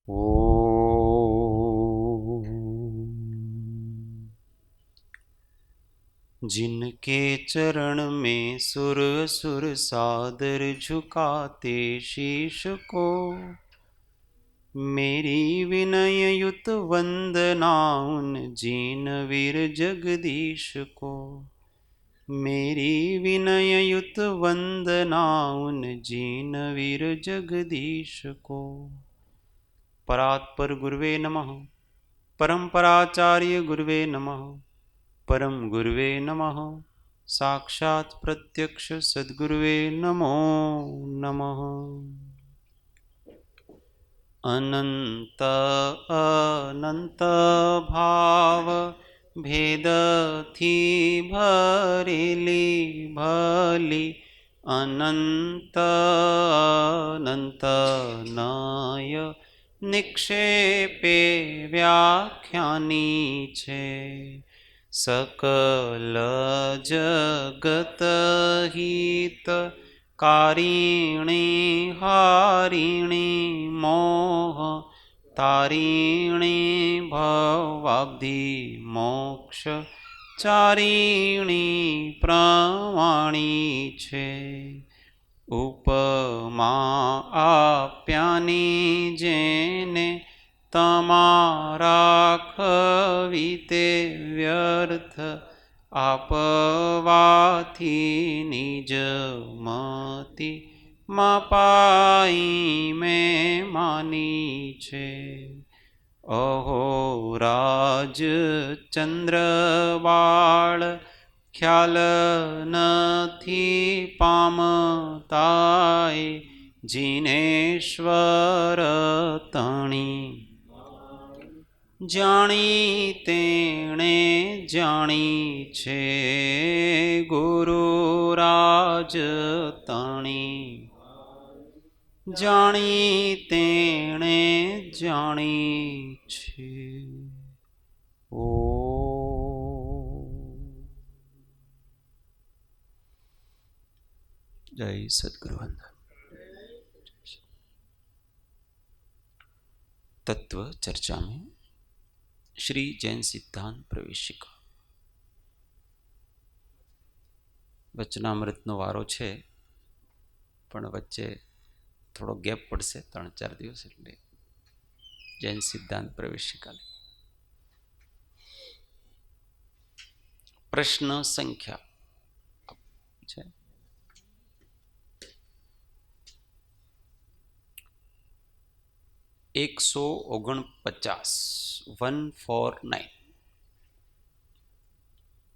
ओम। जिनके चरण में सुर असुर सादर झुकाते शीश को, मेरी विनय युत वंदना उन जिनवीर जगदीश को। मेरी विनय युत वंदना उन जिनवीर जगदीश को। परात्पर गुरुवे नमः। परम्पराचार्य गुरुवे नमः। परम गुरुवे नमः। साक्षात् प्रत्यक्ष सद्गुरुवे नमो नमः। अनंत अनंत भाव भेद थी भरेली भली, अनंत अनंत नय निक्षेपे व्याख्यानी छे। सकल जगत हित कारिणी हारिणी मोह तारिणी भवाब्धि मोक्ष चारिणी प्रवाणी छे। उपमा आप्यानी जेने तमारा खविते व्यर्थ, आपवाथी निज मति मपाई में मानी छे। अहो राज चंद्र बाळ ख्याल नथी पामताय, जिनेश्वर तणी जाणी तेणे जाणी छे। गुरुराज तणी जाणी तेणे जाणी छे। ओ जय सद्गुरुवंदन। तत्व चर्चा में श्री जैन सिद्धांत प्रवेशिका वचनामृतનો વારો છે, પણ વચ્ચે થોડો ગેપ પડશે, 3-4 દિવસ, એટલે જૈન સિદ્ધાંત પ્રવેશિકા પ્રશ્ન સંખ્યા છે 149, 149।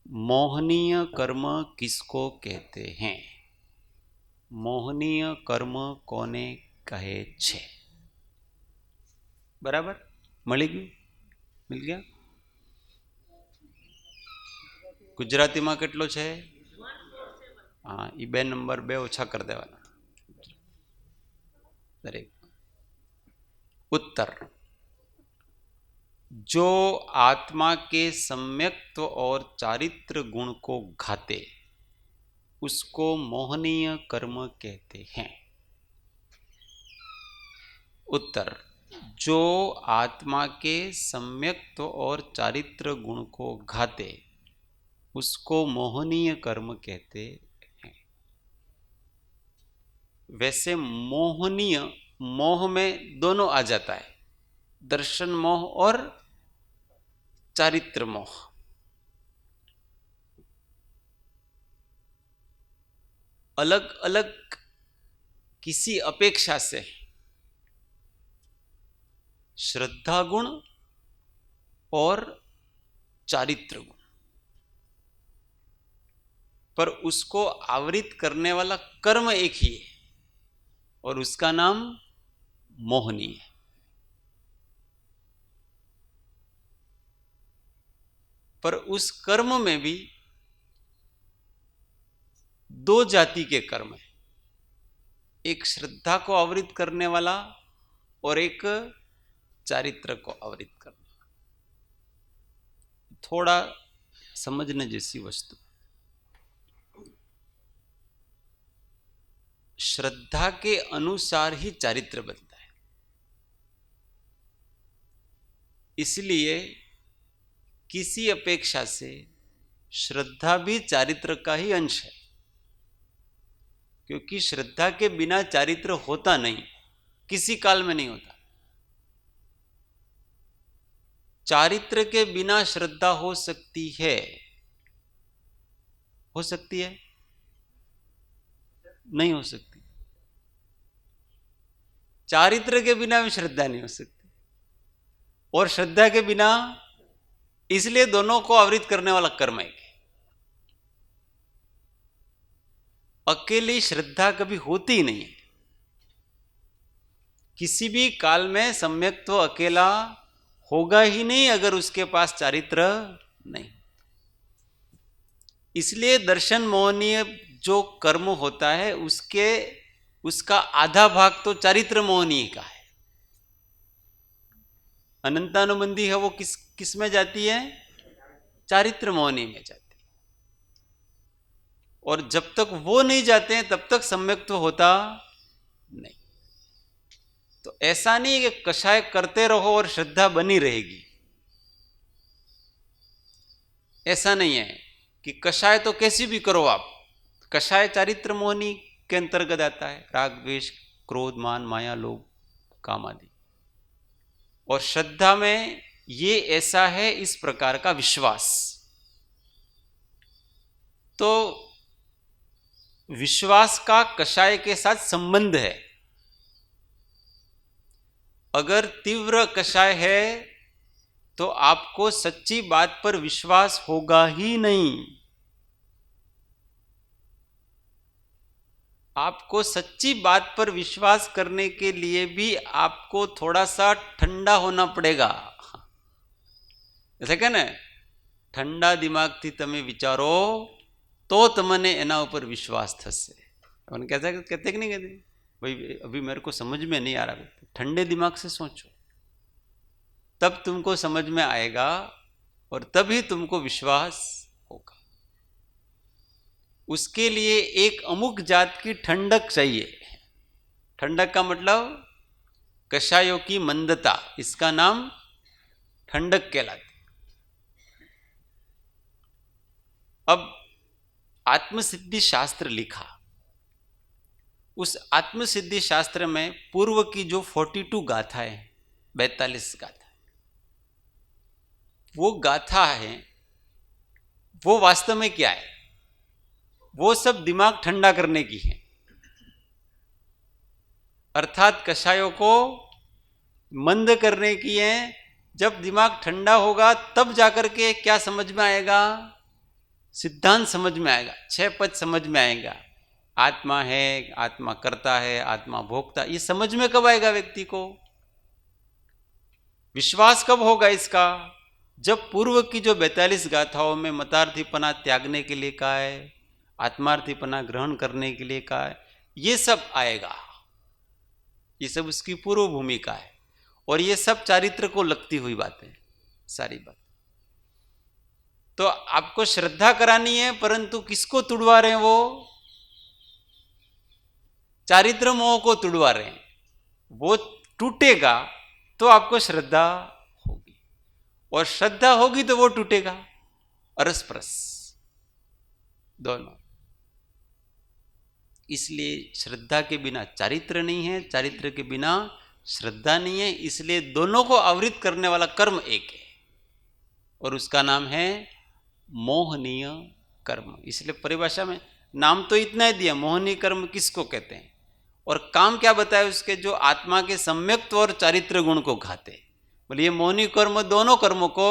मोहनीय कर्म किसको कहते हैं? मोहनीय कर्म कोने कहे छे? बराबर मળી ગયું? मिल गया? गुजराती में કેટલો છે? हाँ, ये 2 नंबर 2 ઓછા कर देवाना दरेक। उत्तर, जो आत्मा के सम्यक्त्व और चारित्र गुण को घाते उसको मोहनीय कर्म कहते हैं। उत्तर, जो आत्मा के सम्यक्त्व और चारित्र गुण को घाते उसको मोहनीय कर्म कहते हैं। वैसे मोहनीय, मोह में दोनों आ जाता है, दर्शन मोह और चारित्र मोह। अलग अलग किसी अपेक्षा से श्रद्धा गुण और चारित्र गुण, पर उसको आवृत करने वाला कर्म एक ही है और उसका नाम मोहनी है। पर उस कर्म में भी 2 जाति के कर्म है, एक श्रद्धा को आवृत करने वाला और एक चारित्र को आवृत करना। थोड़ा समझने जैसी वस्तु। श्रद्धा के अनुसार ही चारित्र बनता है। इसलिए किसी अपेक्षा से श्रद्धा भी चारित्र का ही अंश है, क्योंकि श्रद्धा के बिना चारित्र होता नहीं, किसी काल में नहीं होता। चारित्र के बिना श्रद्धा हो सकती है? हो सकती है? नहीं हो सकती। चारित्र के बिना भी श्रद्धा नहीं हो सकती, और श्रद्धा के बिना, इसलिए दोनों को आवृत करने वाला कर्म है। अकेली श्रद्धा कभी होती ही नहीं है। किसी भी काल में सम्यक्त्व अकेला होगा ही नहीं अगर उसके पास चारित्र नहीं। इसलिए दर्शन मोहनीय जो कर्म होता है उसका आधा भाग तो चारित्र मोहनीय का है। अनंतानुबंधी है वो किस में जाती है? चारित्र मोहनीय में जाती है। और जब तक वो नहीं जाते हैं तब तक सम्यक्त्व होता नहीं। तो ऐसा नहीं कि कषाय करते रहो और श्रद्धा बनी रहेगी, ऐसा नहीं है कि कषाय तो कैसी भी करो आप। कषाय चारित्र मोहनी के अंतर्गत आता है, राग द्वेष क्रोध मान माया लोभ काम आदि। और श्रद्धा में ये ऐसा है, इस प्रकार का विश्वास। तो विश्वास का कषाय के साथ संबंध है। अगर तीव्र कषाय है तो आपको सच्ची बात पर विश्वास होगा ही नहीं। आपको सच्ची बात पर विश्वास करने के लिए भी आपको थोड़ा सा ठंडा होना पड़ेगा। ऐसे कहना, ठंडा दिमाग थी तमे विचारो तो तमने एना ऊपर विश्वास थसे। अपन कहते कि नहीं कहते, भाई अभी मेरे को समझ में नहीं आ रहा, ठंडे दिमाग से सोचो, तब तुमको समझ में आएगा और तभी तुमको विश्वास होगा। उसके लिए एक अमुक जात की ठंडक चाहिए। ठंडक का मतलब कषायों की मंदता, इसका नाम ठंडक कहलाती। अब आत्मसिद्धि शास्त्र लिखा, उस आत्मसिद्धि शास्त्र में पूर्व की जो 42 गाथाएं, 42 गाथा, वो गाथा है, वो वास्तव में क्या है? वो सब दिमाग ठंडा करने की है। अर्थात कषायों को मंद करने की है। जब दिमाग ठंडा होगा तब जाकर के क्या समझ में आएगा? सिद्धांत समझ में आएगा, 6 पद समझ में आएगा। आत्मा है, आत्मा करता है, आत्मा भोगता। ये समझ में कब आएगा व्यक्ति को? विश्वास कब होगा इसका? जब पूर्व की जो 42 गाथाओं में मतार्थीपना त्यागने के लिए कहा है, आत्मार्थीपना ग्रहण करने के लिए कहा है, ये सब आएगा। ये सब उसकी पूर्व भूमिका है और ये सब चारित्र को लगती हुई बातें, सारी बात। तो आपको श्रद्धा करानी है, परंतु किसको तुड़वा रहे हैं? वो चारित्र मोह को तुड़वा रहे हैं। वो टूटेगा तो आपको श्रद्धा होगी, और श्रद्धा होगी तो वो टूटेगा। अरसपरस दोनों। इसलिए श्रद्धा के बिना चारित्र नहीं है, चारित्र के बिना श्रद्धा नहीं है। इसलिए दोनों को आवृत करने वाला कर्म एक है और उसका नाम है मोहनीय कर्म। इसलिए परिभाषा में नाम तो इतना ही दिया, मोहनीय कर्म किसको कहते हैं, और काम क्या बताया उसके? जो आत्मा के सम्यक्त्व और चारित्र गुण को घाते। बोले ये मोहनीय कर्म दोनों कर्मों को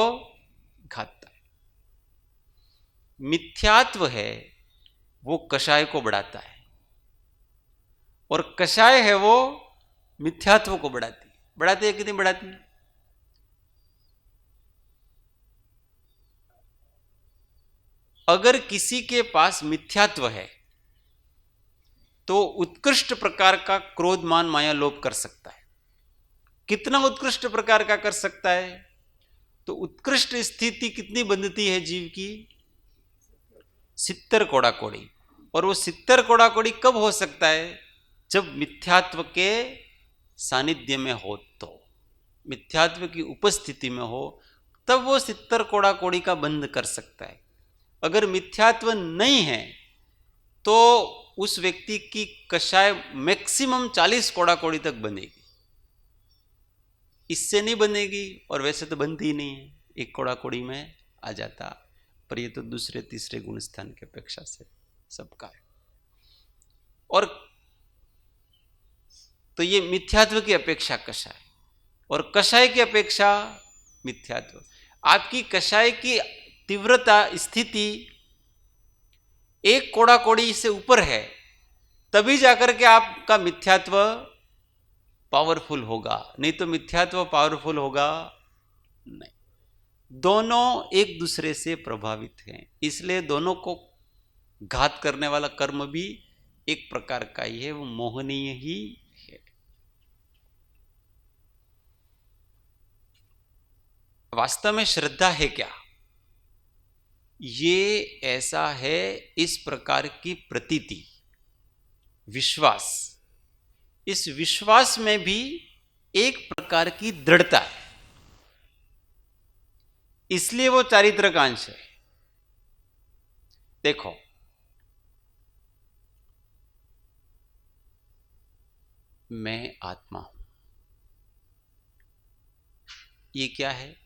घातता है। मिथ्यात्व है वो कषाय को बढ़ाता है, और कषाय है वो मिथ्यात्व को बढ़ाती है कि नहीं बढ़ाती? अगर किसी के पास मिथ्यात्व है तो उत्कृष्ट प्रकार का क्रोध मान माया लोभ कर सकता है। कितना उत्कृष्ट प्रकार का कर सकता है? तो उत्कृष्ट स्थिति कितनी बनती है जीव की? 70 कोड़ा कोड़ी। और वो 70 कोड़ा कोड़ी कब हो सकता है? जब मिथ्यात्व के सानिध्य में हो। तो मिथ्यात्व की उपस्थिति में हो, तब वो 70 कोड़ा कोड़ी का बंध कर सकता है। अगर मिथ्यात्व नहीं है तो उस व्यक्ति की कषाय मैक्सिमम 40 कोड़ा कोड़ी तक बनेगी, इससे नहीं बनेगी। और वैसे तो बनती ही नहीं है, 1 कोड़ा कोड़ी में आ जाता, पर ये तो दूसरे तीसरे गुण स्थान की अपेक्षा से सबका है। और तो ये मिथ्यात्व की अपेक्षा कषाय, और कषाय की अपेक्षा मिथ्यात्व। आपकी कषाय की तीव्रता स्थिति 1 कोड़ा कोड़ी से ऊपर है, तभी जाकर के आपका मिथ्यात्व पावरफुल होगा, नहीं तो मिथ्यात्व पावरफुल होगा नहीं। दोनों एक दूसरे से प्रभावित हैं, इसलिए दोनों को घात करने वाला कर्म भी एक प्रकार का ही है, वो मोहनीय ही है। वास्तव में श्रद्धा है क्या? ये ऐसा है, इस प्रकार की प्रतीति, विश्वास, इस विश्वास में भी एक प्रकार की दृढ़ता है, इसलिए वो चारित्र का अंश है। देखो, मैं आत्मा हूं, ये क्या है?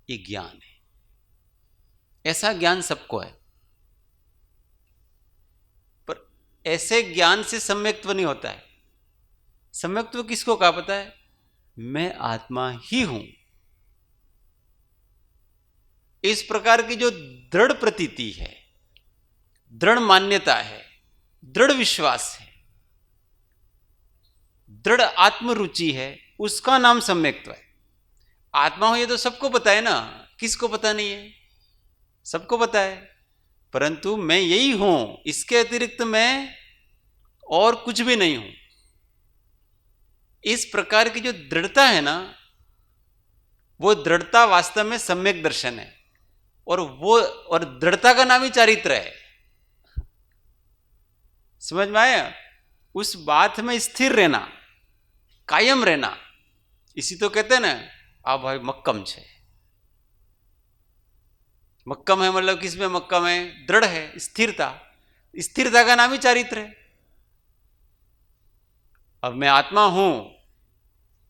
ये ज्ञान है। ऐसा ज्ञान सबको है, पर ऐसे ज्ञान से सम्यक्त्व नहीं होता है। सम्यक्त्व किसको कहा पता है? मैं आत्मा ही हूं, इस प्रकार की जो दृढ़ प्रतीति है, दृढ़ मान्यता है, दृढ़ विश्वास है, दृढ़ आत्मरुचि है, उसका नाम सम्यक्त्व है। आत्मा हो ये तो सबको पता है ना, किसको पता नहीं है? सबको पता है, परंतु मैं यही हूं, इसके अतिरिक्त मैं और कुछ भी नहीं हूं। इस प्रकार की जो दृढ़ता है ना, वो दृढ़ता वास्तव में सम्यक दर्शन है, और दृढ़ता का नाम ही चारित्र है। समझ में आया? उस बात में स्थिर रहना, कायम रहना, इसी तो कहते हैं ना, आ भाई मक्कम छे। मक्कम है मतलब किसमें मक्कम है? दृढ़ है, स्थिरता, स्थिरता का नाम ही चारित्र है। अब मैं आत्मा हूं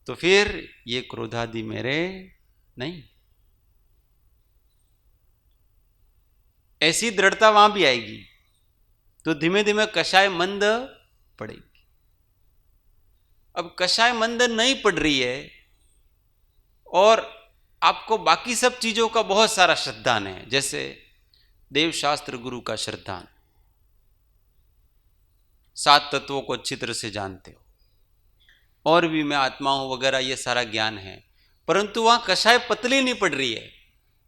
तो फिर ये क्रोधादि मेरे नहीं। ऐसी दृढ़ता वहां भी आएगी तो धीमे धीमे कषाय मंद पड़ेगी। अब कषाय मंद नहीं पड़ रही है और आपको बाकी सब चीजों का बहुत सारा श्रद्धान है, जैसे देवशास्त्र गुरु का श्रद्धान, 7 तत्वों को अच्छी तरह से जानते हो, और भी मैं आत्मा हूं वगैरह, ये सारा ज्ञान है, परंतु वहां कषाय पतली नहीं पड़ रही है,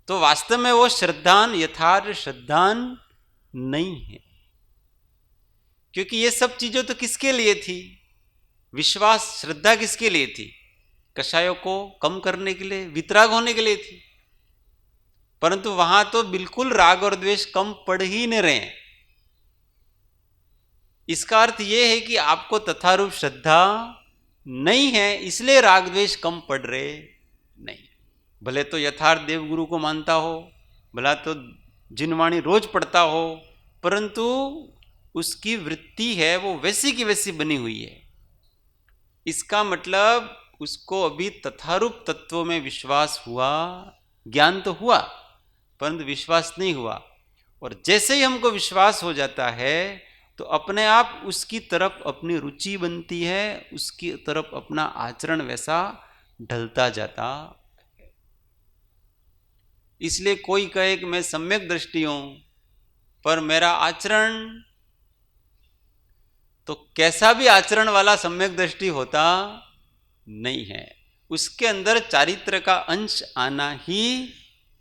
तो वास्तव में वो श्रद्धान यथार्थ श्रद्धान नहीं है। क्योंकि ये सब चीजों तो किसके लिए थी? विश्वास, श्रद्धा किसके लिए थी? कषायों को कम करने के लिए, वितराग होने के लिए थी। परंतु वहां तो बिल्कुल राग और द्वेष कम पड़ ही नहीं रहे हैं। इसका अर्थ यह है कि आपको तथारूप श्रद्धा नहीं है, इसलिए राग द्वेष कम पड़ रहे नहीं। भले तो यथार्थ देवगुरु को मानता हो, भला तो जिनवाणी रोज पढ़ता हो, परंतु उसकी वृत्ति है वो वैसी की वैसी बनी हुई है। इसका मतलब उसको अभी तथारूप तत्वों में विश्वास हुआ, ज्ञान तो हुआ परंतु विश्वास नहीं हुआ। और जैसे ही हमको विश्वास हो जाता है तो अपने आप उसकी तरफ अपनी रुचि बनती है, उसकी तरफ अपना आचरण वैसा ढलता जाता। इसलिए कोई कहे कि मैं सम्यक दृष्टि हूं पर मेरा आचरण तो कैसा भी आचरण वाला सम्यक दृष्टि होता नहीं है, उसके अंदर चारित्र का अंश आना ही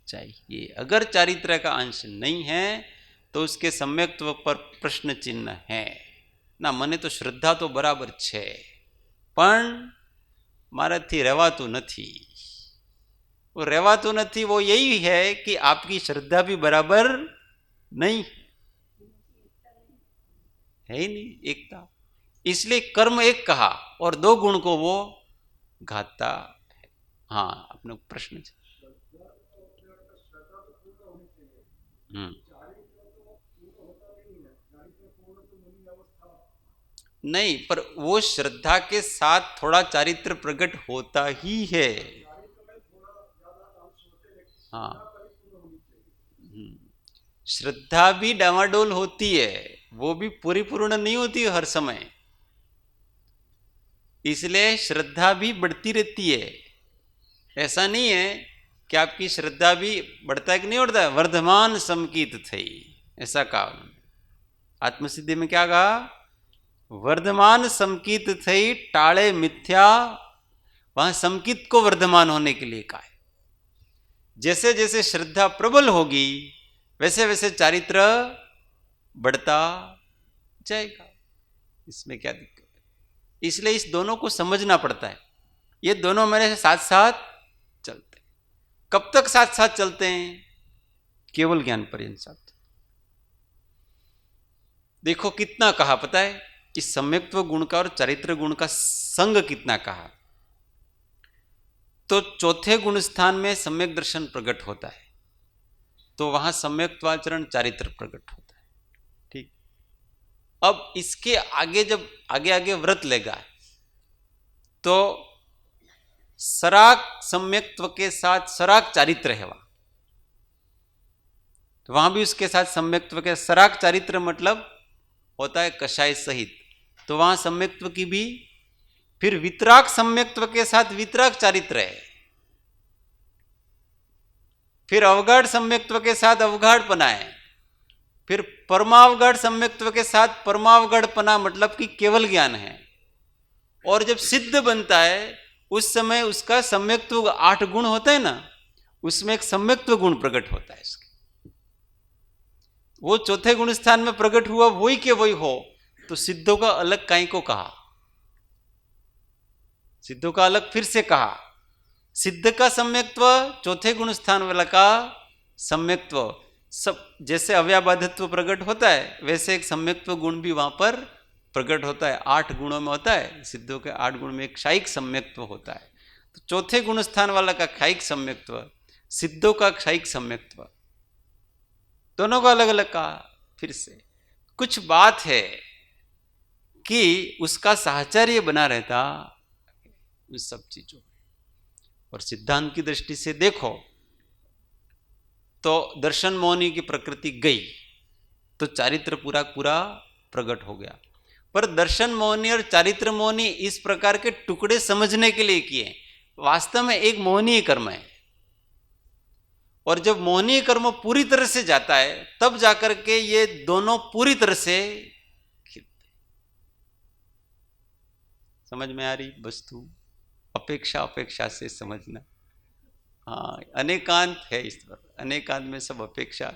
चाहिए। अगर चारित्र का अंश नहीं है तो उसके सम्यक्त्व पर प्रश्न चिन्ह है ना। मने तो श्रद्धा तो बराबर छे पण माराथी રહેવાતું નથી। वो રહેવાતું નથી वो यही है कि आपकी श्रद्धा भी बराबर नहीं है ही नहीं, एकता। इसलिए कर्म एक कहा और 2 गुण को वो घातता है। हाँ अपने प्रश्न છે। नहीं, पर वो श्रद्धा के साथ थोड़ा चारित्र प्रकट होता ही है। हाँ, श्रद्धा भी डामाडोल होती है, वो भी पूरी पूर्ण नहीं होती हर समय, इसलिए श्रद्धा भी बढ़ती रहती है। ऐसा नहीं है कि आपकी श्रद्धा भी बढ़ता है कि नहीं बढ़ता है, वर्धमान समकित थई, ऐसा कहा आत्मसिद्धि में। क्या कहा? वर्धमान समकित थई टाले मिथ्या, वहां समकित को वर्धमान होने के लिए कहा है। जैसे जैसे श्रद्धा प्रबल होगी वैसे वैसे चारित्र बढ़ता जाएगा, इसमें क्या दिक्कत है? इसलिए इस दोनों को समझना पड़ता है। ये दोनों मेरे साथ साथ चलते हैं। कब तक साथ साथ चलते हैं? केवल ज्ञान पर्यंत साथ। देखो कितना कहा पता है, इस सम्यक्त्व गुण का और चारित्र गुण का संग कितना कहा। तो चौथे गुण स्थान में सम्यक दर्शन प्रकट होता है, तो वहां सम्यक्त्वाचरण चारित्र प्रकट होता है। ठीक। अब इसके आगे जब आगे आगे व्रत लेगा तो सराग सम्यक्त्व के साथ सराग चारित्र है वहां, तो वहां भी उसके साथ सम्यक्त्व के सराग चारित्र मतलब होता है कषाय सहित, तो वहां सम्यक्त्व की भी फिर वितराग सम्यक्त्व के साथ वितराग चारित्र है, फिर अवगाढ़ सम्यक्त्व के साथ अवगाढ़पना है, फिर परमावगाढ़ सम्यक्त्व के साथ परमावगाढ़पना मतलब कि केवल ज्ञान है। और जब सिद्ध बनता है उस समय उसका सम्यक्त्व 8 गुण होता है ना, उसमें एक सम्यक्त्व गुण प्रकट होता है इसके। वो चौथे गुण स्थान में प्रकट हुआ वही के वही हो, तो सिद्धों का अलग काई को कहा, सिद्धों का अलग फिर से कहा। सिद्ध का सम्यक्त्व चौथे गुण स्थान वाला का सम्यक्त्व, सब जैसे अव्याबाधत्व प्रकट होता है वैसे एक सम्यक्त्व गुण भी वहां पर प्रकट होता है। 8 गुणों में होता है, सिद्धों के 8 गुण में एक क्षायिक सम्यक्त्व होता है। तो चौथे गुण स्थान वाला का क्षायिक सम्यक्त्व, सिद्धों का क्षायिक सम्यक्त्व, दोनों का अलग अलग कहा। फिर से कुछ बात है कि उसका साहचर्य बना रहता उस सब चीजों में। और सिद्धांत की दृष्टि से देखो तो दर्शन मौनी की प्रकृति गई तो चारित्र पूरा पूरा प्रकट हो गया। पर दर्शन मौनी और चारित्र मौनी इस प्रकार के टुकड़े समझने के लिए किए, वास्तव में एक मोहनीय कर्म है। और जब मोहनीय कर्म पूरी तरह से जाता है तब जाकर के ये दोनों पूरी तरह से खिलते। समझ में आ रही वस्तु? अपेक्षा अपेक्षा से समझना। हाँ, अनेकांत है इस पर, अनेकांत में सब अपेक्षा।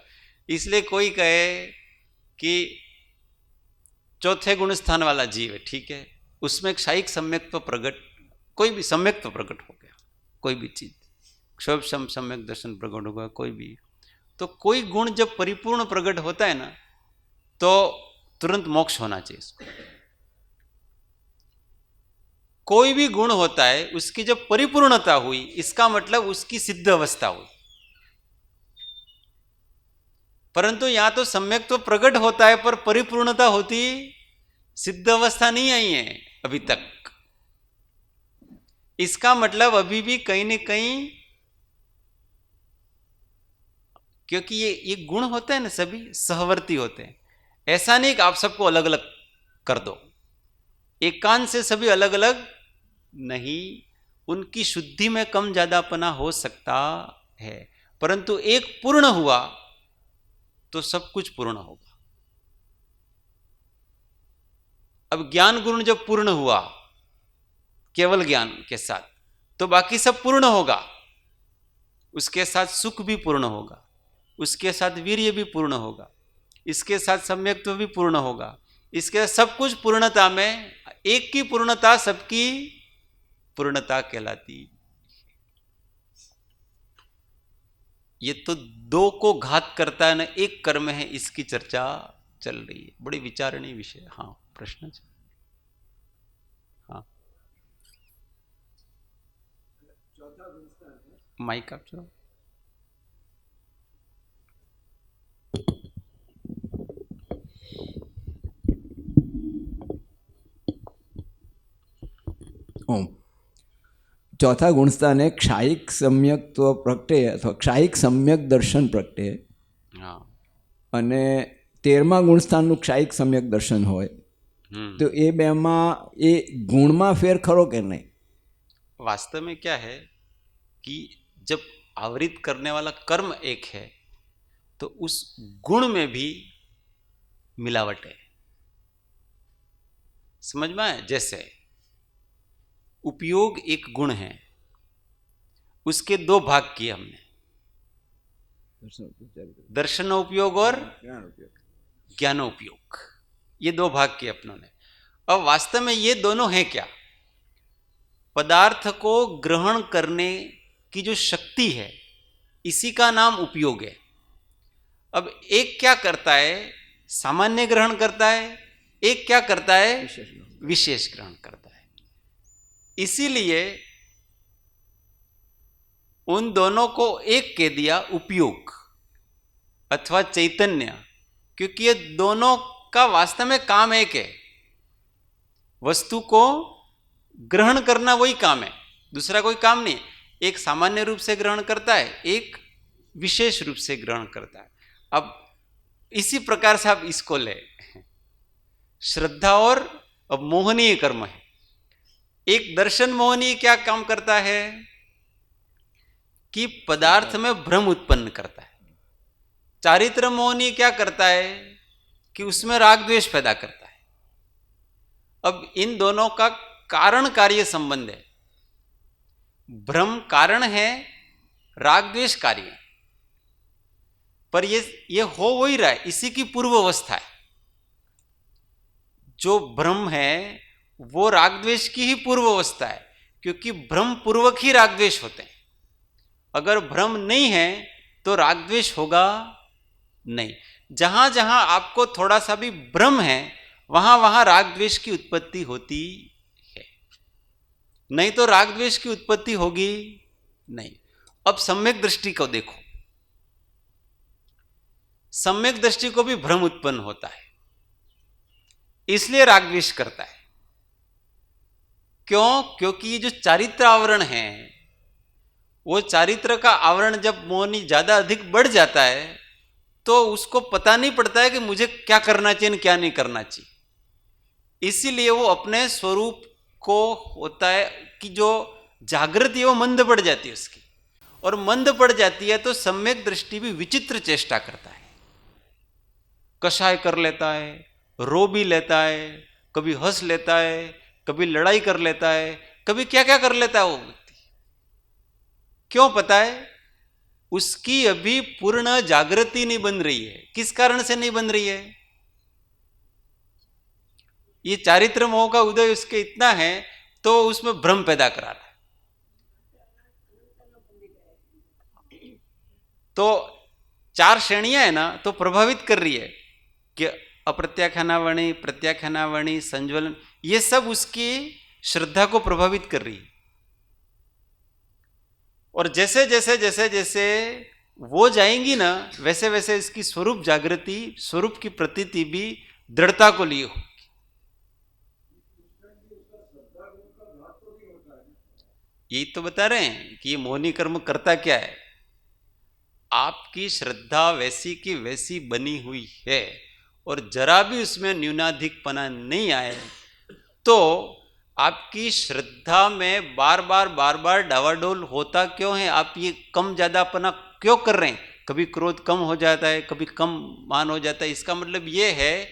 इसलिए कोई कहे कि चौथे गुण स्थान वाला जीव है, ठीक है, उसमें क्षायिक सम्यक्त्व प्रकट, कोई भी सम्यक्त्व प्रकट हो गया, कोई भी चीज क्षोभ सम्यक दर्शन प्रकट होगा, कोई भी। तो कोई गुण जब परिपूर्ण प्रकट होता है ना तो तुरंत मोक्ष होना चाहिए इसको। कोई भी गुण होता है उसकी जब परिपूर्णता हुई इसका मतलब उसकी सिद्ध अवस्था हुई। परंतु यहां तो सम्यक तो प्रकट होता है पर परिपूर्णता होती, सिद्ध अवस्था नहीं आई है अभी तक। इसका मतलब अभी भी कहीं न कहीं, क्योंकि ये गुण होते हैं ना सभी सहवर्ती होते हैं। ऐसा नहीं कि आप सबको अलग अलग कर दो, एकांत से सभी अलग अलग नहीं, उनकी शुद्धि में कम ज्यादापना हो सकता है, परंतु एक पूर्ण हुआ तो सब कुछ पूर्ण होगा। अब ज्ञान गुण जब पूर्ण हुआ केवल ज्ञान के साथ तो बाकी सब पूर्ण होगा, उसके साथ सुख भी पूर्ण होगा, उसके साथ वीर्य भी पूर्ण होगा, इसके साथ सम्यक्त्व भी पूर्ण होगा, इसके सब कुछ पूर्णता में एक की पूर्णता सबकी पूर्णता कहलाती। ये तो दो को घात करता है ना एक कर्म है, इसकी चर्चा चल रही है, बड़ी विचारणीय विषय। हाँ प्रश्न? हाँ माइक आप चलो। ओम। चौथा गुणस्थान है क्षायिक सम्यक्त्व प्रगटे अथवा क्षायिक सम्यक दर्शन प्रगटे। हाँ। અને 13મા ગુણસ્થાનનું ક્ષાયિક સમ્યક દર્શન હોય તો એ બેમાં એ ગુણમાં ફેર ખરો કે નહીં? वास्तव में क्या है कि जब आवृत करने वाला कर्म एक है तो उस गुण में भी मिलावट है। समझ में आए? जैसे उपयोग एक गुण है, उसके दो भाग किए हमने, दर्शन उपयोग और ज्ञान उपयोग, ये दो भाग किए अपनों ने। अब वास्तव में ये दोनों हैं क्या? पदार्थ को ग्रहण करने की जो शक्ति है इसी का नाम उपयोग है। अब एक क्या करता है? सामान्य ग्रहण करता है, एक क्या करता है? विशेष ग्रहण करता है। इसीलिए उन दोनों को एक कह दिया उपयोग अथवा चैतन्य, क्योंकि ये दोनों का वास्तव में काम एक है। वस्तु को ग्रहण करना वही काम है, दूसरा कोई काम नहीं। एक सामान्य रूप से ग्रहण करता है, एक विशेष रूप से ग्रहण करता है। अब इसी प्रकार से आप इसको ले, श्रद्धा और अब मोहनीय कर्म है। एक दर्शन मोहनीय क्या काम करता है कि पदार्थ में भ्रम उत्पन्न करता है। चारित्र मोहनीय क्या करता है कि उसमें राग द्वेष पैदा करता है। अब इन दोनों का कारण कार्य संबंध है। भ्रम कारण है, राग द्वेष कार्य है। पर ये हो वही रहा है, इसी की पूर्व अवस्था है। जो भ्रम है वो राग द्वेष की ही पूर्व अवस्था है, क्योंकि भ्रम पूर्वक ही राग द्वेष होते हैं। अगर भ्रम नहीं है तो राग द्वेष होगा नहीं। जहां जहां आपको थोड़ा सा भी भ्रम है वहां वहां राग द्वेष की उत्पत्ति होती है, नहीं तो राग द्वेष की उत्पत्ति होगी नहीं। अब सम्यक दृष्टि को देखो, सम्यक दृष्टि को भी भ्रम उत्पन्न होता है, इसलिए राग द्वेष करता है। क्यों? क्योंकि ये जो चारित्र आवरण है, वो चारित्र का आवरण जब मोहनी ज्यादा अधिक बढ़ जाता है तो उसको पता नहीं पड़ता है कि मुझे क्या करना चाहिए और क्या नहीं करना चाहिए। इसीलिए वो अपने स्वरूप को होता है कि जो जागृति है वो मंद पड़ जाती है उसकी, और मंद पड़ जाती है तो सम्यक दृष्टि भी विचित्र चेष्टा करता है। कषाय कर लेता है, रो भी लेता है, कभी हंस लेता है, कभी लड़ाई कर लेता है, कभी क्या क्या कर लेता है वो व्यक्ति। क्यों? पता है, उसकी अभी पूर्ण जागृति नहीं बन रही है। किस कारण से नहीं बन रही है? ये चारित्र मोह का उदय उसके इतना है तो उसमें भ्रम पैदा करा रहा है। तो चार श्रेणियां है ना, तो प्रभावित कर रही है कि अप्रत्याख्यानावणी, प्रत्याख्यानावणी, संज्वलन, ये सब उसकी श्रद्धा को प्रभावित कर रही है। और जैसे जैसे जैसे जैसे वो जाएंगी ना, वैसे वैसे इसकी स्वरूप जागृति, स्वरूप की प्रतीति भी दृढ़ता को लिए होगी। यही तो बता रहे हैं कि ये मोहनी कर्म करता क्या है। आपकी श्रद्धा वैसी की वैसी बनी हुई है और जरा भी उसमें न्यूनाधिकपना नहीं आए तो आपकी श्रद्धा में बार बार डावाडोल होता क्यों है? आप ये कम ज्यादापना क्यों कर रहे हैं? कभी क्रोध कम हो जाता है, कभी कम मान हो जाता है। इसका मतलब ये है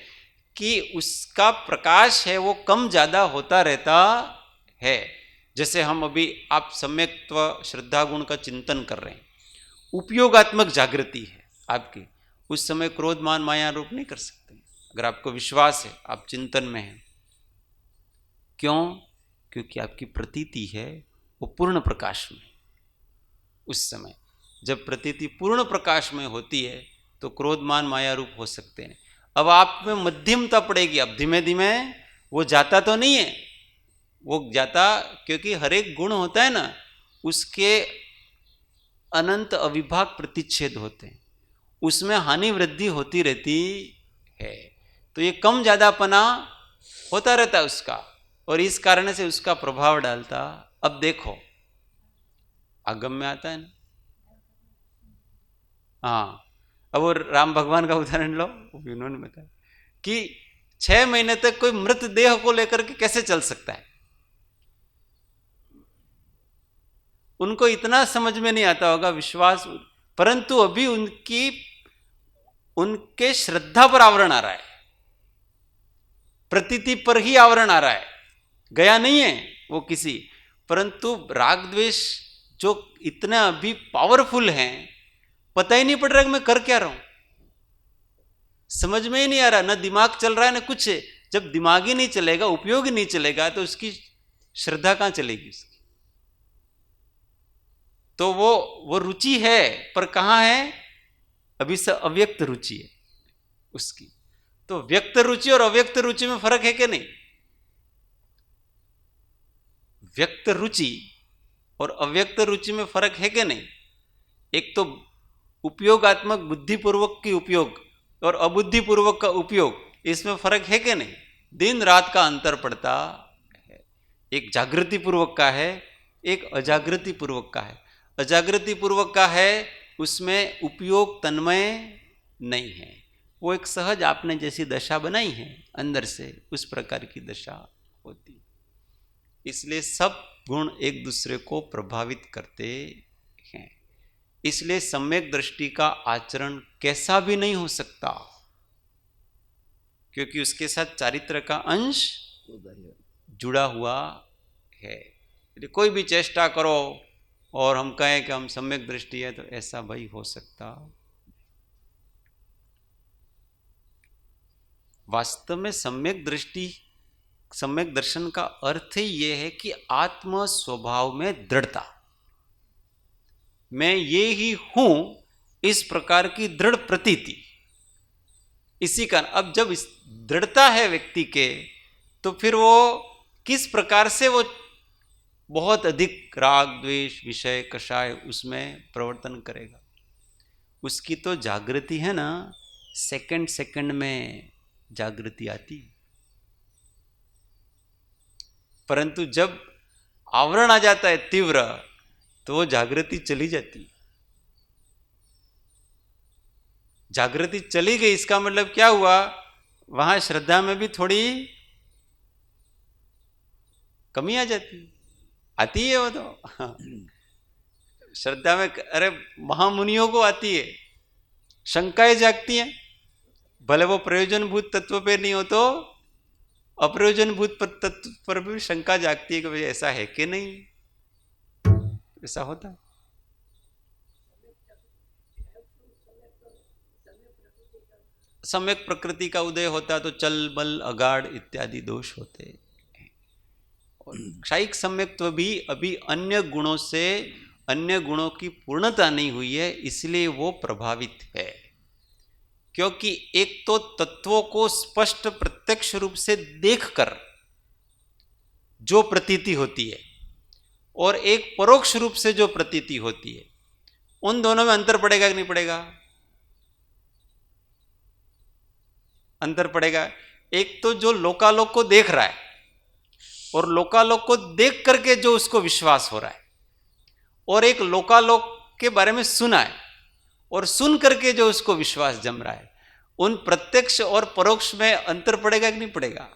कि उसका प्रकाश है वो कम ज्यादा होता रहता है। जैसे हम अभी आप सम्यक्त्व श्रद्धा गुण का चिंतन कर रहे हैं, उपयोगात्मक जागृति है आपकी, उस समय क्रोध मान माया रूप नहीं कर सकते। अगर आपको विश्वास है, आप चिंतन में हैं। क्यों? क्योंकि आपकी प्रतीति है वो पूर्ण प्रकाश में। उस समय जब प्रतीति पूर्ण प्रकाश में होती है तो क्रोध मान माया रूप हो सकते हैं। अब आप में मध्यमता पड़ेगी। अब धीमे धीमे वो जाता तो नहीं है, वो जाता, क्योंकि हर एक गुण होता है ना, उसके अनंत अविभाग प्रतिच्छेद होते हैं, उसमें हानि वृद्धि होती रहती है। तो ये कम ज्यादापना होता रहता है उसका, और इस कारण से उसका प्रभाव डालता। अब देखो आगम में आता है ना, हाँ, अब वो राम भगवान का उदाहरण लो, उन्होंने बताया कि 6 महीने तक कोई मृत देह को लेकर के कैसे चल सकता है। उनको इतना समझ में नहीं आता होगा विश्वास, परंतु अभी उनके श्रद्धा पर आवरण आ रहा है, प्रतीति पर ही आवरण आ रहा है, गया नहीं है वो किसी। परंतु राग द्वेष जो इतना अभी पावरफुल हैं, पता ही नहीं पड़ रहा कि मैं कर क्या रहा हूं, समझ में ही नहीं आ रहा, ना दिमाग चल रहा है ना कुछ। जब दिमाग ही नहीं चलेगा, उपयोग ही नहीं चलेगा, तो उसकी श्रद्धा कहां चलेगी उसकी। तो वो रुचि है, पर कहां है, अभी से अव्यक्त रुचि है उसकी। तो व्यक्त रुचि और अव्यक्त रुचि में फर्क है कि नहीं? व्यक्त रुचि और अव्यक्त रुचि में फर्क है कि नहीं? एक तो उपयोगात्मक बुद्धिपूर्वक की उपयोग और अबुद्धिपूर्वक का उपयोग, इसमें फर्क है कि नहीं? दिन रात का अंतर पड़ता है। एक जागृति पूर्वक का है, एक अजागृति पूर्वक का है। अजागृति पूर्वक का है उसमें उपयोग तन्मय नहीं है, वो एक सहज आपने जैसी दशा बनाई है अंदर से, उस प्रकार की दशा होती। इसलिए सब गुण एक दूसरे को प्रभावित करते हैं। इसलिए सम्यक दृष्टि का आचरण कैसा भी नहीं हो सकता, क्योंकि उसके साथ चारित्र का अंश जुड़ा हुआ है। यदि कोई भी चेष्टा करो और हम कहें कि हम सम्यक दृष्टि है, तो ऐसा भाई हो सकता। वास्तव में सम्यक दृष्टि, सम्यक दर्शन का अर्थ ही यह है कि आत्म स्वभाव में दृढ़ता, मैं ये ही हूं, इस प्रकार की दृढ़ प्रतीति। इसी का अब जब इस दृढ़ता है व्यक्ति के, तो फिर वो किस प्रकार से वो बहुत अधिक राग द्वेष विषय कषाय उसमें प्रवर्तन करेगा। उसकी तो जागृति है ना, सेकंड सेकंड में जागृति आती, परंतु जब आवरण आ जाता है तीव्र, तो वो जागृति चली जाती। जागृति चली गई, इसका मतलब क्या हुआ, वहां श्रद्धा में भी थोड़ी कमी आ जाती, आती है वो तो श्रद्धा में, अरे महामुनियों को आती है, शंकाएं जागती हैं, भले वो प्रयोजनभूत तत्व पे नहीं हो तो अप्रयोजनभूत तत्व पर भी शंका जागती है कि भाई ऐसा है कि नहीं, ऐसा होता है। सम्यक प्रकृति का उदय होता तो चल बल अगाढ़ इत्यादि दोष होते हैं। और क्षायिक सम्यक्त्व भी अभी अन्य गुणों से, अन्य गुणों की पूर्णता नहीं हुई है, इसलिए वो प्रभावित है। क्योंकि एक तो तत्वों को स्पष्ट प्रत्यक्ष रूप से देखकर जो प्रतीति होती है, और एक परोक्ष रूप से जो प्रतीति होती है, उन दोनों में अंतर पड़ेगा कि नहीं पड़ेगा? अंतर पड़ेगा। एक तो जो लोकालोक को देख रहा है और लोकालोक को देख करके जो उसको विश्वास हो रहा है, और एक लोकालोक के बारे में सुना है और सुन करके जो उसको विश्वास जम रहा है, उन प्रत्यक्ष और परोक्ष में अंतर पड़ेगा कि नहीं पड़ेगा?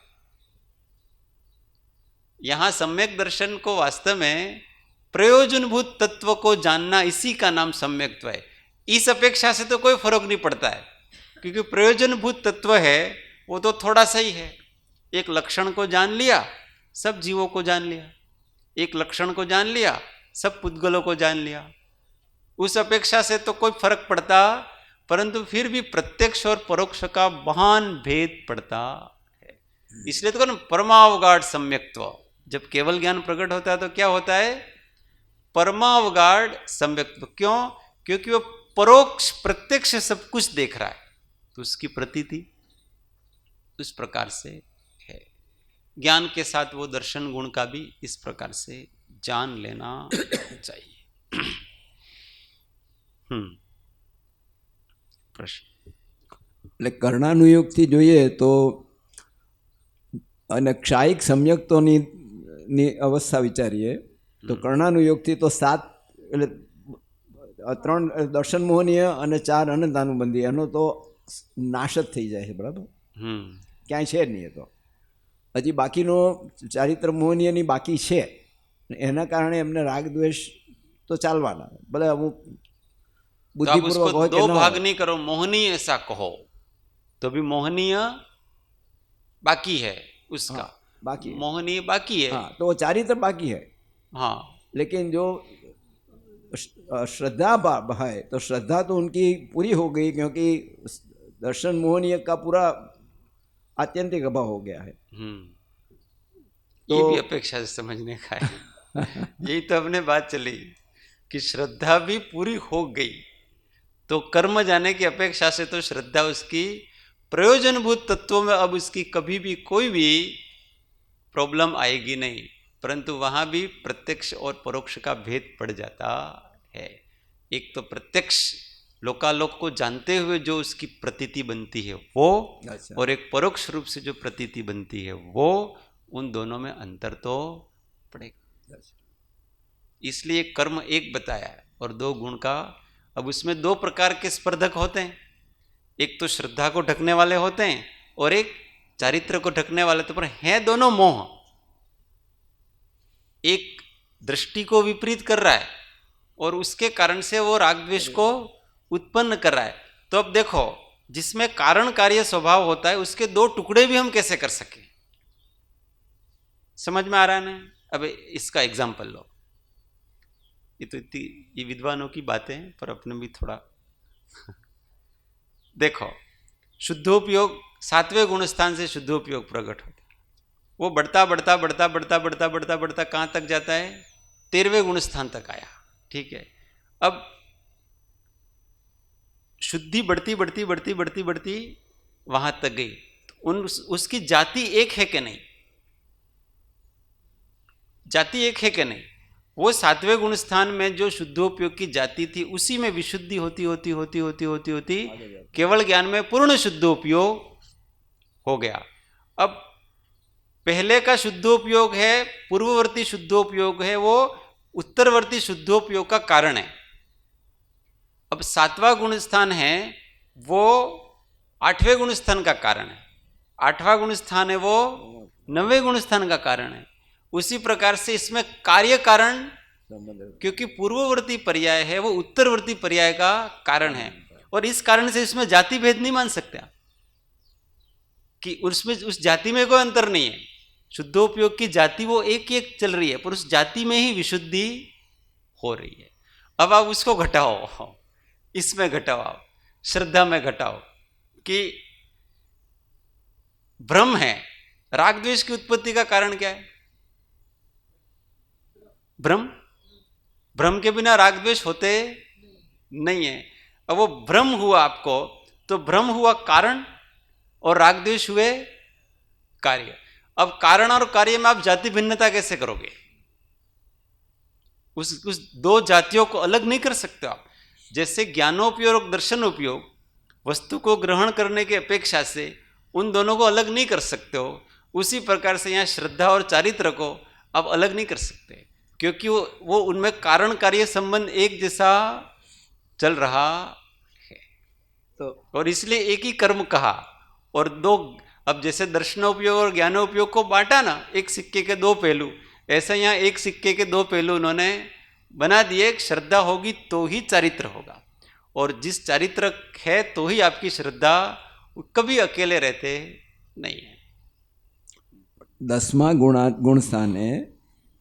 यहां सम्यक दर्शन को वास्तव में प्रयोजनभूत तत्व को जानना, इसी का नाम सम्यक्त्व है। इस अपेक्षा से तो कोई फर्क नहीं पड़ता है, क्योंकि प्रयोजनभूत तत्व है वो तो थोड़ा सा ही है। एक लक्षण को जान लिया, सब जीवों को जान लिया, एक लक्षण को जान लिया, सब पुद्गलों को जान लिया, उस अपेक्षा से तो कोई फर्क पड़ता, परंतु फिर भी प्रत्यक्ष और परोक्ष का महान भेद पड़ता है। इसलिए तो परमावगाढ़ सम्यक्त्व, जब केवल ज्ञान प्रकट होता है तो क्या होता है? परमावगाढ़ सम्यक्त्व। क्यों? क्योंकि वो परोक्ष प्रत्यक्ष सब कुछ देख रहा है, तो उसकी प्रतीति उस प्रकार से है। ज्ञान के साथ वो दर्शन गुण का भी इस प्रकार से जान लेना चाहिए। प्रश्न એટલે કર્ણાનુયોગથી જોઈએ તો અને ક્ષાયિક સમ્યક્તોની અવસ્થા વિચારીએ તો કર્ણાનુયોગથી તો 7 એટલે 3 દર્શન મોહનીય અને 4 અનંતાનુબંધી એનો તો નાશ જ થઈ જાય છે, બરાબર? ક્યાંય છે જ નહીં. એ તો હજી બાકીનો ચારિત્ર મોહનીયની બાકી છે, એના કારણે એમને રાગ દ્વેષ તો ચાલવાના, ભલે અમુક बुद्धिपूर्वक हो। दो भाग नहीं करो, मोहनीय ऐसा कहो तो भी मोहनीय बाकी है उसका। हाँ, बाकी मोहनीय बाकी है। हाँ, तो वो चारित्र बाकी है। हाँ, लेकिन जो श्रद्धा है तो श्रद्धा तो उनकी पूरी हो गई, क्योंकि दर्शन मोहनीय का पूरा आत्यंतिक अभाव हो गया है। तो ये भी अपेक्षा से समझने का है। यही तो अपने बात चली कि श्रद्धा भी पूरी हो गई, तो कर्म जाने की अपेक्षा से तो श्रद्धा उसकी प्रयोजनभूत तत्वों में अब उसकी कभी भी कोई भी प्रॉब्लम आएगी नहीं, परंतु वहाँ भी प्रत्यक्ष और परोक्ष का भेद पड़ जाता है। एक तो प्रत्यक्ष लोकालोक को जानते हुए जो उसकी प्रतीति बनती है वो, और एक परोक्ष रूप से जो प्रतीति बनती है वो, उन दोनों में अंतर तो पड़ेगा। इसलिए कर्म एक बताया और 2 गुण का। अब उसमें 2 प्रकार के स्पर्धक होते हैं, एक तो श्रद्धा को ढकने वाले होते हैं और एक चारित्र को ढकने वाले। तो पर हैं दोनों मोह, एक दृष्टि को विपरीत कर रहा है और उसके कारण से वो राग द्वेष को उत्पन्न कर रहा है। तो अब देखो, जिसमें कारण कार्य स्वभाव होता है उसके 2 टुकड़े भी हम कैसे कर सके, समझ में आ रहा है ना? अब इसका एग्जाम्पल लो। ये तो इतनी ये विद्वानों की बातें हैं, पर अपने भी थोड़ा देखो, शुद्धोपयोग 7वें गुण स्थान से शुद्धोपयोग प्रकट होता है। वो बढ़ता बढ़ता बढ़ता बढ़ता बढ़ता बढ़ता बढ़ता कहाँ तक जाता है? 13वें गुण स्थान तक आया। ठीक है, अब शुद्धि बढ़ती बढ़ती बढ़ती बढ़ती बढ़ती वहां तक गई, तो उसकी जाति एक है कि नहीं? जाति एक है कि नहीं? वो 7वें गुण स्थान में जो शुद्धोपयोग की जाति थी उसी में विशुद्धि होती होती होती होती होती होती केवल ज्ञान में पूर्ण शुद्धोपयोग हो गया। अब पहले का शुद्धोपयोग है, पूर्ववर्ती शुद्धोपयोग है, वो उत्तरवर्ती शुद्धोपयोग का कारण है। अब 7वां गुण स्थान है वो 8वें गुण स्थान का कारण है, 8वां गुण स्थान है वो 9वें गुण स्थान का कारण है। उसी प्रकार से इसमें कार्य कारण, क्योंकि पूर्ववर्ती पर्याय है वो उत्तरवर्ती पर्याय का कारण है, और इस कारण से इसमें जाति भेद नहीं मान सकते आप कि उसमें उस जाति में कोई अंतर नहीं है। शुद्धोपयोग की जाति वो एक एक चल रही है, पर उस जाति में ही विशुद्धि हो रही है। अब आप उसको घटाओ, इसमें घटाओ, श्रद्धा में घटाओ कि भ्रम है। राग द्वेष की उत्पत्ति का कारण क्या है? भ्रम। भ्रम के बिना राग द्वेष होते नहीं है। अब वो भ्रम हुआ आपको, तो भ्रम हुआ कारण और राग द्वेष हुए कार्य। अब कारण और कार्य में आप जाति भिन्नता कैसे करोगे? उस 2 जातियों को अलग नहीं कर सकते आप। जैसे ज्ञानोपयोग और दर्शनोपयोग वस्तु को ग्रहण करने की अपेक्षा से उन दोनों को अलग नहीं कर सकते हो, उसी प्रकार से यहाँ श्रद्धा और चारित्र को आप अलग नहीं कर सकते, क्योंकि वो उनमें कारण कार्य संबंध एक जैसा चल रहा है। तो और इसलिए एक ही कर्म कहा और 2। अब जैसे दर्शनोपयोग और ज्ञानोपयोग को बांटा ना, एक सिक्के के 2 पहलू, ऐसा यहाँ एक सिक्के के 2 पहलू उन्होंने बना दिए। श्रद्धा होगी तो ही चारित्र होगा, और जिस चारित्र है तो ही आपकी श्रद्धा, कभी अकेले रहते नहीं है। 10મા ગુણ સ્થાને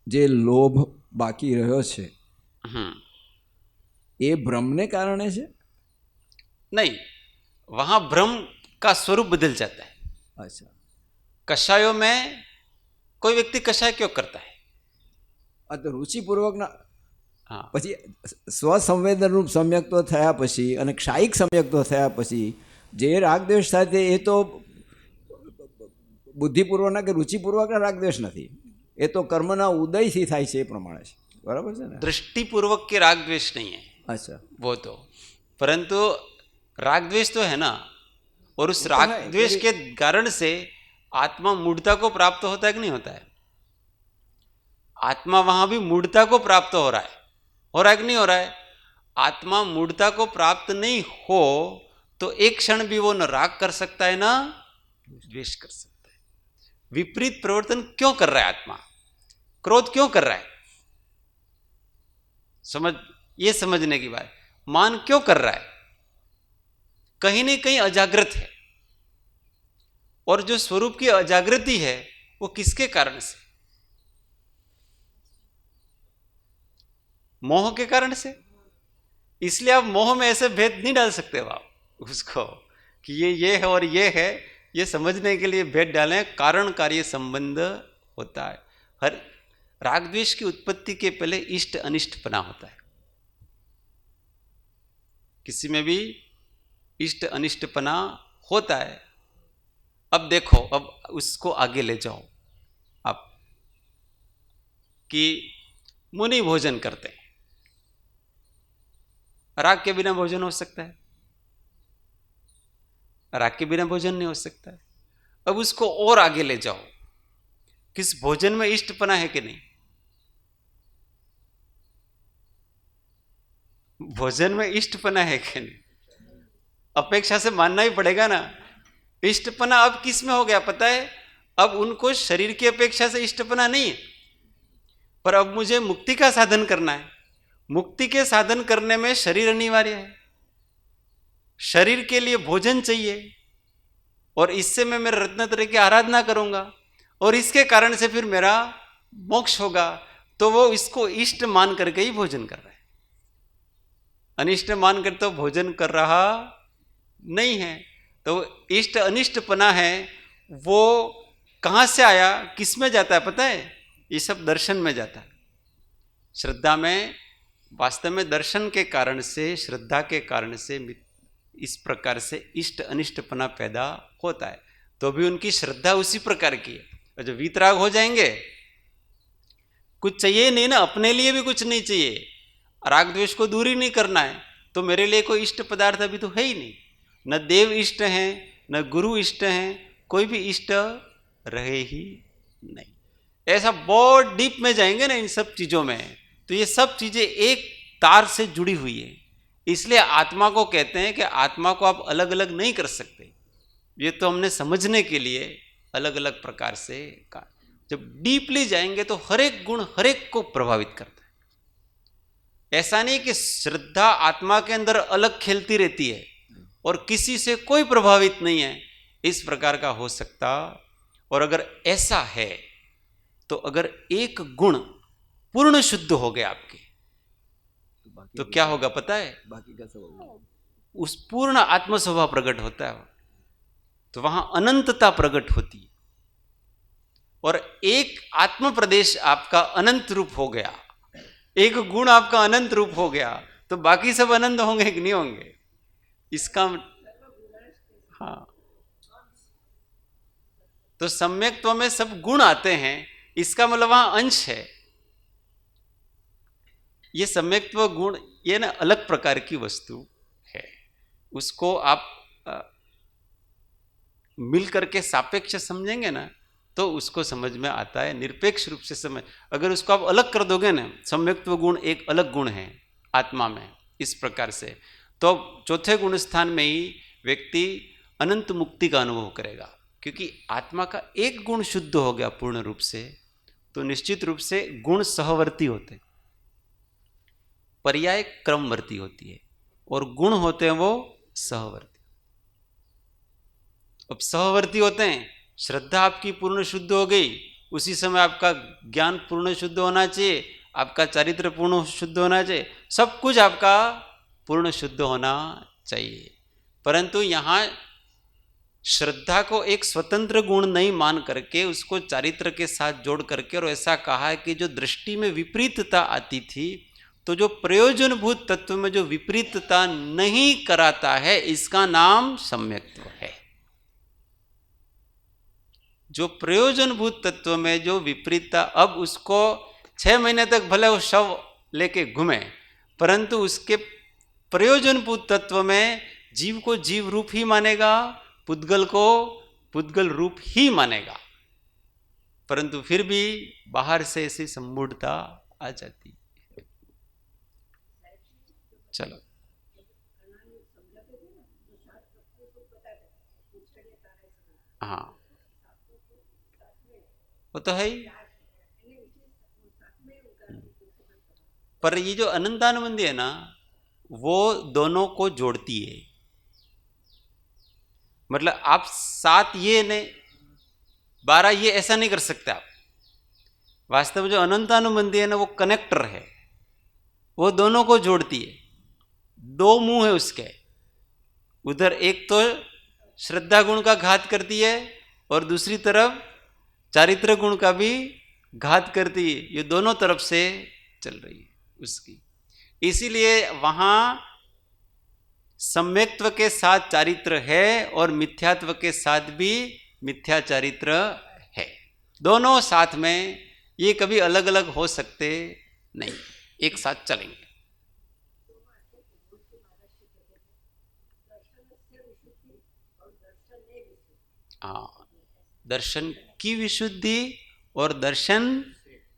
જે લોભ બાકી રહ્યો છે એ ભ્રમને કારણે છે? नहीं, वहां भ्रम का स्वरूप बदल जाता है। अच्छा, कषायों में कोई व्यक्ति कषाय क्यों करता है? तो रुचिपूर्वक ना। हाँ, પછી સ્વસંવેદન રૂપ સમ્યક્તો થયા પછી અને ક્ષાયિક સમ્યક્તો થયા પછી જે રાગદ્વેષ થાય એ તો બુદ્ધિપૂર્વકના કે રુચિપૂર્વકના રાગદ્વેષ નથી, એ તો કર્મના ઉદયથી થાય છે એ પ્રમાણે છે, બરાબર છે ને? दृष्टिपूर्वक के राग द्वेष नहीं है અચ્છા, वो तो, परंतु राग द्वेष तो है ना, और उस वो तो राग है, द्वेष फिर- के कारण से आत्मा मूढ़ता को प्राप्त होता है कि नहीं होता है? आत्मा वहां भी मूढ़ता को प्राप्त हो रहा है कि नहीं हो रहा है? आत्मा मूढ़ता को प्राप्त नहीं हो तो एक क्षण भी वो न राग कर सकता है ना द्वेष कर सकता है। विपरीत प्रवर्तन क्यों कर रहा है आत्मा? क्रोध क्यों कर रहा है? ये समझने की बात। मान क्यों कर रहा है? कहीं न कहीं अजागृत है, और जो स्वरूप की अजागृति है वो किसके कारण से? मोह के कारण से। इसलिए आप मोह में ऐसे भेद नहीं डाल सकते हो आप उसको कि ये है और ये है। ये समझने के लिए भेद डालें, कारण कार्य संबंध होता है। हर राग द्वेष की उत्पत्ति के पहले इष्ट अनिष्टपना होता है। किसी में भी इष्ट अनिष्टपना होता है। अब देखो, अब उसको आगे ले जाओ आप कि मुनि भोजन करते हैं, राग के बिना भोजन हो सकता है? राग के बिना भोजन नहीं हो सकता है। अब उसको और आगे ले जाओ, किस भोजन में इष्टपना है कि नहीं? भोजन में इष्टपना है कि नहीं? अपेक्षा से मानना ही पड़ेगा ना। इष्टपना अब किस में हो गया पता है? अब उनको शरीर की अपेक्षा से इष्टपना नहीं है, पर अब मुझे मुक्ति का साधन करना है। मुक्ति के साधन करने में शरीर अनिवार्य है, शरीर के लिए भोजन चाहिए, और इससे मैं मेरे रत्नत्रय की आराधना करूंगा, और इसके कारण से फिर मेरा मोक्ष होगा। तो वो इसको इष्ट मान करके ही भोजन कर रहा है, अनिष्ट मान कर तो भोजन कर रहा नहीं है। तो इष्ट अनिष्टपना है वो कहां से आया, किस में जाता है पता है? ये सब दर्शन में जाता है। श्रद्धा में वास्तव में दर्शन के कारण से, श्रद्धा के कारण से इस प्रकार से इष्ट अनिष्टपना पैदा होता है। तो भी उनकी श्रद्धा उसी प्रकार की है। और जब वीतराग हो जाएंगे, कुछ चाहिए नहीं ना, अपने लिए भी कुछ नहीं चाहिए, राग द्वेष को दूर ही नहीं करना है, तो मेरे लिए कोई इष्ट पदार्थ अभी तो है ही नहीं। न देव इष्ट हैं, न गुरु इष्ट हैं, कोई भी इष्ट रहे ही नहीं। ऐसा बहुत डीप में जाएंगे ना इन सब चीजों में, तो ये सब चीजें एक तार से जुड़ी हुई है। इसलिए आत्मा को कहते हैं कि आत्मा को आप अलग अलग नहीं कर सकते। ये तो हमने समझने के लिए अलग अलग प्रकार से कहा। जब डीपली जाएंगे तो हर एक गुण हर एक को प्रभावित करता है। ऐसा नहीं कि श्रद्धा आत्मा के अंदर अलग खेलती रहती है और किसी से कोई प्रभावित नहीं है, इस प्रकार का हो सकता। और अगर ऐसा है तो अगर एक गुण पूर्ण शुद्ध हो गया आपके, तो क्या होगा पता है? बाकी का सब उस पूर्ण आत्म स्वभाव प्रकट होता है, तो वहां अनंतता प्रकट होती है। और एक आत्म प्रदेश आपका अनंत रूप हो गया, एक गुण आपका अनंत रूप हो गया, तो बाकी सब अनंत होंगे कि नहीं होंगे? इसका हाँ, तो सम्यक्त्व में सब गुण आते हैं, इसका मतलब वहां अंश है। ये सम्यक्त्व गुण ये ना अलग प्रकार की वस्तु है, उसको आप मिल करके सापेक्ष समझेंगे ना तो उसको समझ में आता है। निरपेक्ष रूप से समझ, अगर उसको आप अलग कर दोगे ना, सम्यक्त्व गुण एक अलग गुण है आत्मा में इस प्रकार से, तो चौथे गुण स्थान में ही व्यक्ति अनंत मुक्ति का अनुभव करेगा। क्योंकि आत्मा का एक गुण शुद्ध हो गया पूर्ण रूप से, तो निश्चित रूप से गुण सहवर्ती होते, पर्याय क्रमवर्ती होती है, और गुण होते हैं वो सहवर्ती। अब सहवर्ती होते हैं, श्रद्धा आपकी पूर्ण शुद्ध हो गई, उसी समय आपका ज्ञान पूर्ण शुद्ध होना चाहिए, आपका चरित्र पूर्ण शुद्ध होना चाहिए, सब कुछ आपका पूर्ण शुद्ध होना चाहिए। परंतु यहाँ श्रद्धा को एक स्वतंत्र गुण नहीं मान करके उसको चारित्र के साथ जोड़ करके, और ऐसा कहा है कि जो दृष्टि में विपरीतता आती थी, तो जो प्रयोजनभूत तत्व में जो विपरीतता नहीं कराता है, इसका नाम सम्यक्त्व है। जो प्रयोजनभूत तत्व में जो विपरीतता, अब उसको 6 महीने तक भले वो शव लेके घूमे, परंतु उसके प्रयोजनभूत तत्व में जीव को जीव रूप ही मानेगा, पुद्गल को पुद्गल रूप ही मानेगा, परंतु फिर भी बाहर से ऐसी सम्मूढ़ता आ जाती। चलो, हाँ वो तो है ही। पर ये जो अनंतानुबंधी है ना, वो दोनों को जोड़ती है। मतलब आप 7 ये नहीं 12 ये ऐसा नहीं कर सकते आप। वास्तव में जो अनंतानुबंधी है ना, वो कनेक्टर है, वो दोनों को जोड़ती है। 2 मुंह है उसके, उधर एक तो श्रद्धा गुण का घात करती है और दूसरी तरफ चारित्र गुण का भी घात करती है। ये दोनों तरफ से चल रही है उसकी। इसीलिए वहां सम्यक्त्व के साथ चारित्र है और मिथ्यात्व के साथ भी मिथ्या चारित्र है। दोनों साथ में, ये कभी अलग अलग हो सकते नहीं, एक साथ चलेंगे। हाँ, दर्शन की विशुद्धि और दर्शन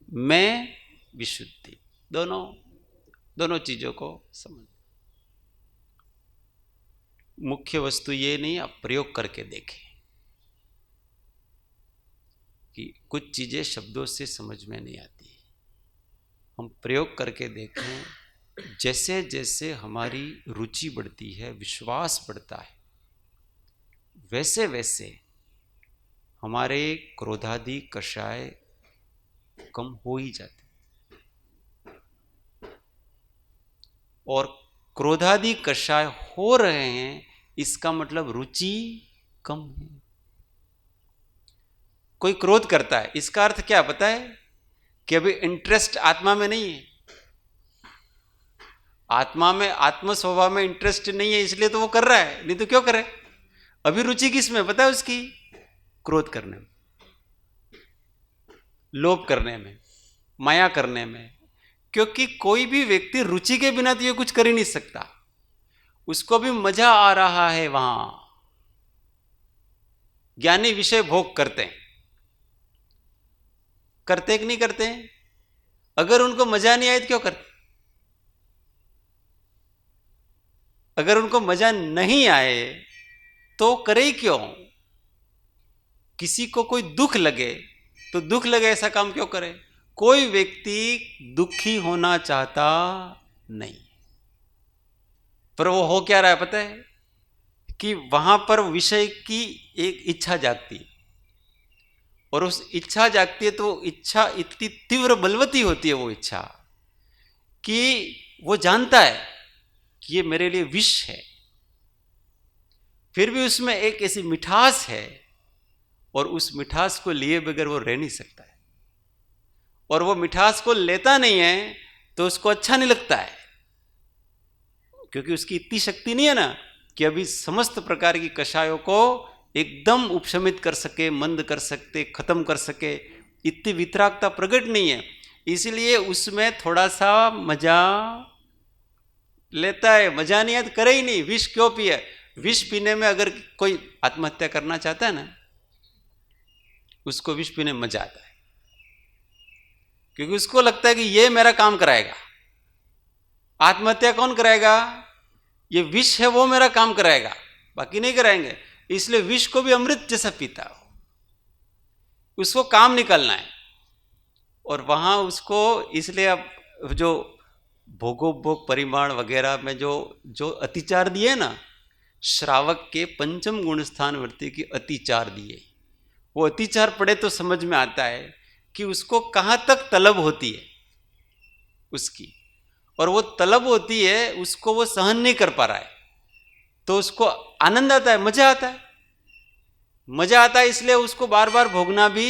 में विशुद्धि, दोनों चीजों को समझ। मुख्य वस्तु ये नहीं, आप प्रयोग करके देखें कि कुछ चीजें शब्दों से समझ में नहीं आती। हम प्रयोग करके देखें, जैसे जैसे हमारी रुचि बढ़ती है, विश्वास बढ़ता है, वैसे वैसे हमारे क्रोधादि कषाय कम हो ही जाते। और क्रोधादि कषाय हो रहे हैं, इसका मतलब रुचि कम है। कोई क्रोध करता है, इसका अर्थ क्या पता है? कि अभी इंटरेस्ट आत्मा में नहीं है, आत्मा में, आत्म स्वभाव में इंटरेस्ट नहीं है, इसलिए तो वो कर रहा है, नहीं तो क्यों करे? अभी रुचि किस में पता है उसकी? क्रोध करने में, लोभ करने में, माया करने में। क्योंकि कोई भी व्यक्ति रुचि के बिना तो ये कुछ कर ही नहीं सकता, उसको भी मजा आ रहा है वहां। ज्ञानी विषय भोग करते हैं, करते कि नहीं करते हैं? अगर उनको मजा नहीं आए तो क्यों करते? अगर उनको मजा नहीं आए तो करे क्यों? किसी को कोई दुख लगे तो दुख लगे ऐसा काम क्यों करे? कोई व्यक्ति दुखी होना चाहता नहीं, पर वो हो क्या रहा है पता है? कि वहां पर विषय की एक इच्छा जागती है, और उस इच्छा जागती है तो इच्छा इतनी तीव्र बलवती होती है, वो इच्छा, कि वो जानता है कि ये मेरे लिए विष है, फिर भी उसमें एक ऐसी मिठास है, और उस मिठास को लिए बगैर वो रह नहीं सकता है। और वो मिठास को लेता नहीं है तो उसको अच्छा नहीं लगता है, क्योंकि उसकी इतनी शक्ति नहीं है ना कि अभी समस्त प्रकार की कषायों को एकदम उपशमित कर सके, मंद कर सकते, खत्म कर सके, इतनी वितरागता प्रकट नहीं है। इसलिए उसमें थोड़ा सा मजा लेता है, मजा नहीं है तो करे ही नहीं। विष क्यों पिए? विष पीने में अगर कोई आत्महत्या करना चाहता है ना, उसको विष पीने में मजा आता है, क्योंकि उसको लगता है कि ये मेरा काम कराएगा। आत्महत्या कौन कराएगा? ये विष है, वो मेरा काम कराएगा, बाकी नहीं कराएंगे। इसलिए विष को भी अमृत जैसा पीता हो, उसको काम निकालना है। और वहां उसको, इसलिए अब जो भोगोपभोग परिमाण वगैरह में जो अतिचार दिए ना, श्रावक के पंचम गुण स्थान वृत्ति की अतिचार दिए, वो अतिचार पढ़े तो समझ में आता है कि उसको कहां तक तलब होती है उसकी, और वो तलब होती है, उसको वो सहन नहीं कर पा रहा है, तो उसको आनंद आता है, मजा आता है, मजा आता है, इसलिए उसको बार बार भोगना भी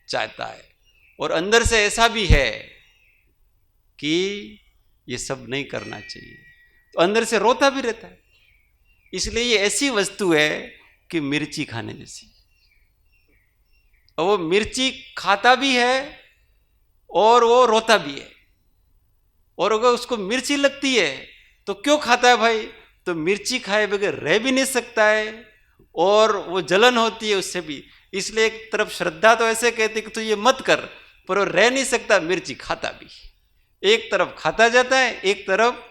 चाहता है। और अंदर से ऐसा भी है कि ये सब नहीं करना चाहिए, तो अंदर से रोता भी रहता है। इसलिए ये ऐसी वस्तु है कि मिर्ची खाने जैसी, और वो मिर्ची खाता भी है और वो रोता भी है। और अगर उसको मिर्ची लगती है तो क्यों खाता है भाई? तो मिर्ची खाए बगैर रह भी नहीं सकता है और वो जलन होती है उससे भी। इसलिए एक तरफ श्रद्धा तो ऐसे कहती कि तू ये मत कर, पर वो रह नहीं सकता, मिर्ची खाता भी। एक तरफ खाता जाता है, एक तरफ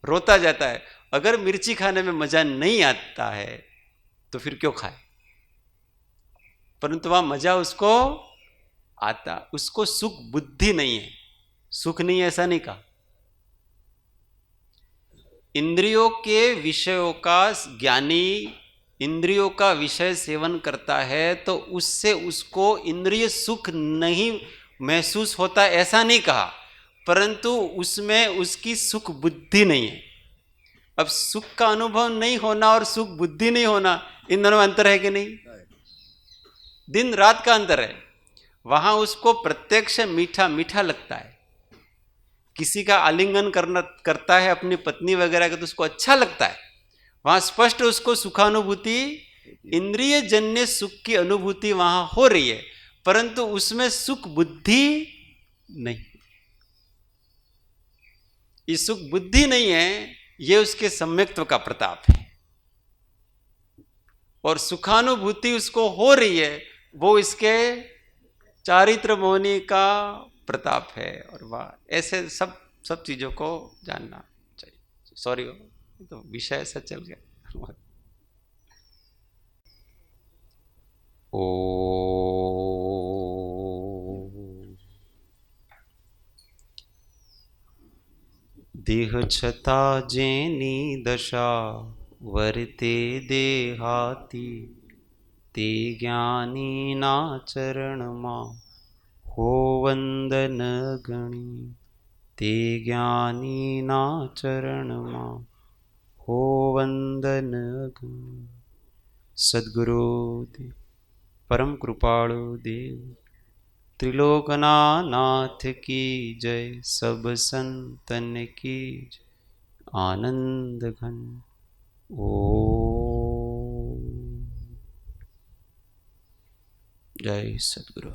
रोता जाता है। अगर मिर्ची खाने में मजा नहीं आता है तो फिर क्यों खाए? परंतु वहां मजा उसको आता, उसको सुख बुद्धि नहीं है। सुख नहीं है ऐसा नहीं कहा। इंद्रियों के विषयों का ज्ञानी इंद्रियों का विषय सेवन करता है तो उससे उसको इंद्रिय सुख नहीं महसूस होता ऐसा नहीं कहा, परंतु उसमें उसकी सुख बुद्धि नहीं है। अब सुख का अनुभव नहीं होना और सुख बुद्धि नहीं होना, इन दोनों में अंतर है कि नहीं? दिन रात का अंतर है। वहां उसको प्रत्यक्ष मीठा मीठा लगता है, किसी का आलिंगन करता है अपनी पत्नी वगैरह का तो उसको अच्छा लगता है। वहां स्पष्ट उसको सुखानुभूति, इंद्रिय जन्य सुख की अनुभूति वहां हो रही है, परंतु उसमें सुख बुद्धि नहीं। ये सुख बुद्धि नहीं है, ये उसके सम्यक्त्व का प्रताप है। और सुखानुभूति उसको हो रही है, वो इसके चारित्र मोहनी का प्रताप है। और वह ऐसे सब सब चीजों को जानना चाहिए। सॉरी, तो विषय ऐसा चल गया। ओ देह छता जेनी दशा वर्ते देहाती, ते ज्ञानी ना चरण मा हो वंदन गणी। ते ज्ञानी ना चरण मा हो वंदन गणी। सद्गुरु देव, परम कृपाळु देव, त्रिलोकनाथ की जय, सब संतन की जय। आनंद घन। ओ जय सद्गुरु।